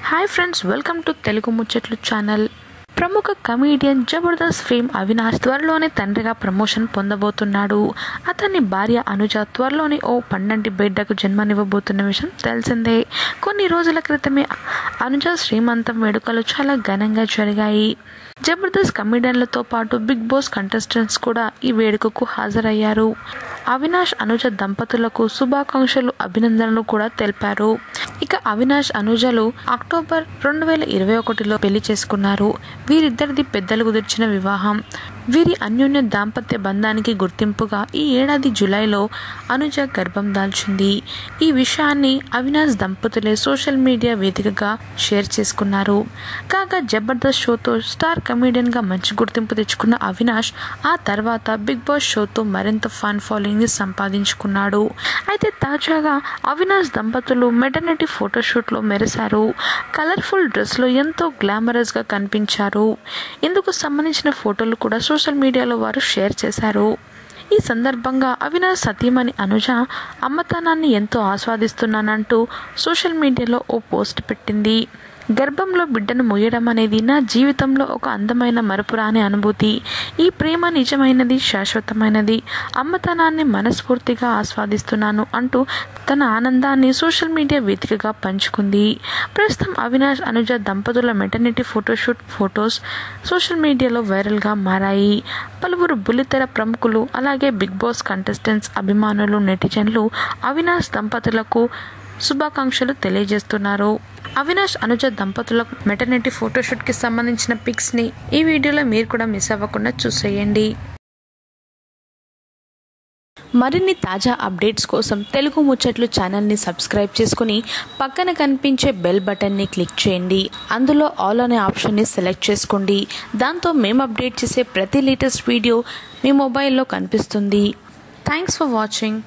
Hi friends, welcome to Telugu ముచ్చట్లు channel. ప్రముఖ comedian Jabardasth fame Avinash త్వరలోనే తండ్రిగా ప్రమోషన్ పొందబోతున్నాడు. అతని భార్య అనుజ త్వరలోనే ఓ పండంటి బిడ్డకు జన్మనివ్వబోతున్న విషయం తెలిసిందే. కొన్ని రోజుల క్రితమే అనుజ శ్రీమంతం వేడుకలు చాలా ఘనంగా జరిగాయి. జబర్దస్త్ కమీడియన్లతో పాటు బిగ్ బాస్ కంటెస్టెంట్స్ కూడా ఈ వేడుకకు హాజరయ్యారు. అవినాష్ అనుజ దంపతులకు శుభాకాంక్షలు, అభినందనలు కూడా తెలిపారు. ఇక అవినాష్ అనుజలు అక్టోబర్ 2021లో పెళ్లి చేసుకున్నారు. వీరిద్దరిది పెద్దలు కుదిర్చిన వివాహం. వీరి అన్యోన్య దాంపత్య బంధానికి గుర్తింపుగా ఈ ఏడాది జూలైలో అనుజ గర్భం దాల్చింది. ఈ విషయాన్ని అవినాష్ దంపతులే సోషల్ మీడియా వేదికగా షేర్ చేసుకున్నారు. కాగా జబర్దస్త్ షోతో స్టార్ కమీడియన్గా మంచి గుర్తింపు తెచ్చుకున్న అవినాష్ ఆ తర్వాత బిగ్ బాస్ షోతో మరింత ఫన్ ఫాలోయింగ్ని సంపాదించుకున్నాడు. అయితే తాజాగా అవినాష్ దంపతులు మెటర్నిటీ ఫోటోషూట్లో మెరిశారు. కలర్ఫుల్ డ్రెస్లో ఎంతో గ్లామరస్గా కనిపించారు. ఇందుకు సంబంధించిన ఫోటోలు కూడా సోషల్ మీడియాలో వారు షేర్ చేశారు. ఈ సందర్భంగా అవినాష్ సతీమణి అనుజ అమ్మతనాన్ని ఎంతో ఆస్వాదిస్తున్నానంటూ సోషల్ మీడియాలో ఓ పోస్ట్ పెట్టింది. గర్భంలో బిడ్డను మోయడం అనేది నా జీవితంలో ఒక అందమైన మరపురాని అనుభూతి. ఈ ప్రేమ నిజమైనది, శాశ్వతమైనది. అమ్మతనాన్ని మనస్ఫూర్తిగా ఆస్వాదిస్తున్నాను అంటూ తన ఆనందాన్ని సోషల్ మీడియా వేదికగా పంచుకుంది. ప్రస్తుతం అవినాష్ అనుజ దంపతుల మెటర్నిటీ ఫోటోషూట్ ఫొటోస్ సోషల్ మీడియాలో వైరల్గా మారాయి. పలువురు బుల్లితెర ప్రముఖులు, అలాగే బిగ్ బాస్ కంటెస్టెంట్స్, అభిమానులు, నెటిజన్లు అవినాష్ దంపతులకు శుభాకాంక్షలు తెలియజేస్తున్నారు. అవినాష్ అనుజ దంపతుల మెటర్నిటీ ఫోటోషూట్కి సంబంధించిన పిక్స్ని ఈ వీడియోలో మీరు కూడా మిస్ అవ్వకుండా చూసేయండి. మరిన్ని తాజా అప్డేట్స్ కోసం తెలుగు ముచ్చట్లు ఛానల్ని సబ్స్క్రైబ్ చేసుకుని పక్కన కనిపించే బెల్ బటన్ని క్లిక్ చేయండి. అందులో ఆల్ అనే ఆప్షన్ని సెలెక్ట్ చేసుకోండి. దాంతో మేము అప్డేట్ చేసే ప్రతి లేటెస్ట్ వీడియో మీ మొబైల్లో కనిపిస్తుంది. Thanks for watching.